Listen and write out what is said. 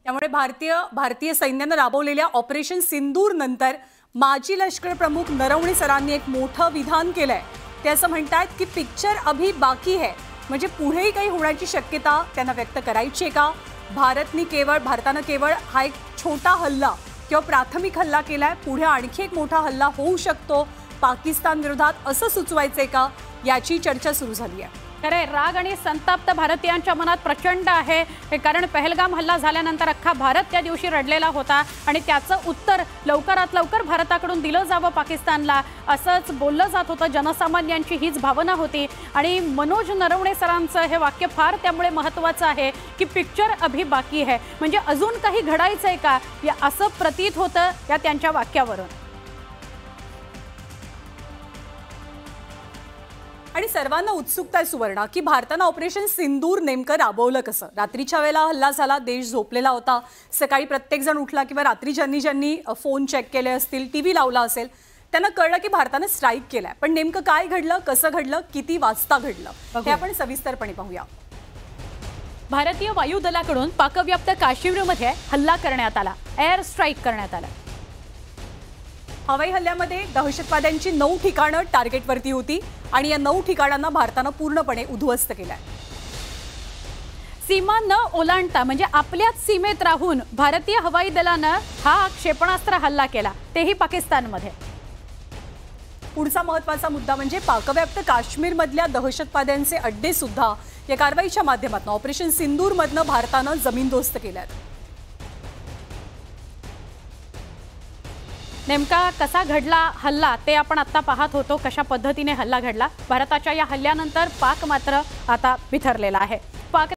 त्यामुळे भारतीय सैन्याने राबवलेल्या ऑपरेशन सिंदूर नंतर माजी लष्कर प्रमुख नरवणे सरांनी एक मोठं विधान केलंय। ते असं म्हणतात की पिक्चर अभी बाकी है, म्हणजे पुढेही काही होण्याची शक्यता त्यांना व्यक्त करायची आहे का? भारतानं केवळ हा एक छोटा हल्ला किंवा प्राथमिक हल्ला केलाय, पुढे आणखी एक मोठा हल्ला होऊ शकतो पाकिस्तान विरोधात असं सुचवायचंय का, याची चर्चा सुरू झाली आहे। खरे राग आणि संताप्त भारतीयांच्या मनात प्रचंड आहे, कारण पहलगाम हल्ला झाल्यानंतर अख्खा भारत त्या दिवशी रडलेला होता आणि त्याचं उत्तर लवकरात लवकर भारताकडून दिलं जावं पाकिस्तानला, असंच बोललं जात होतं। जनसामान्यांची हीच भावना होती आणि मनोज नरवणे सरांचं हे वाक्य फार त्यामुळे महत्त्वाचं आहे की पिक्चर अभी बाकी है, म्हणजे अजून काही घडायचंय का, या असं प्रतीत होतं या त्यांच्या वाक्यावरून। आणि सर्वांना उत्सुकता आहे सुवर्णा की भारतानं ऑपरेशन सिंदूर नेमकं राबवलं कसं। रात्रीच्या वेळेला हल्ला झाला, देश झोपलेला होता, सकाळी प्रत्येक जण उठला किंवा रात्री ज्यांनी फोन चेक केले असतील, टीव्ही लावला असेल, त्यांना कळलं की भारतानं स्ट्राईक केलाय। पण नेमकं काय घडलं, कसं घडलं, किती वाजता घडलं, हे आपण सविस्तरपणे पाहूया। भारतीय वायुदलाकडून पाकव्याप्त काश्मीरमध्ये हल्ला करण्यात आला, एअर स्ट्राईक करण्यात आला। हवाई हल्ल्यामध्ये दहशतवाद्यांची 9 ठिकाणं टार्गेटवरती होती आणि या 9 ठिकाणांना भारतानं पूर्णपणे उद्ध्वस्त केलंय। सीमा न ओलांडता म्हणजे आपल्याच सीमेत राहून भारतीय हवाई दलानं हा क्षेपणास्त्र हल्ला केला, तेही पाकिस्तानमध्ये। पुढचा महत्त्वाचा मुद्दा म्हणजे पाकव्याप्त काश्मीरमधल्या दहशतवाद्यांचे अड्डे सुद्धा या कारवाईच्या माध्यमातून ऑपरेशन सिंदूरमधनं भारतानं जमीनदोस्त केल्यात। नेमका कसा घडला हल्ला ते आपण आता पाहत होतो, कशा पद्धतीने हल्ला घडला। भारताच्या या हल्ल्यानंतर पाक मात्र आता बिथरलेला आहे। पाक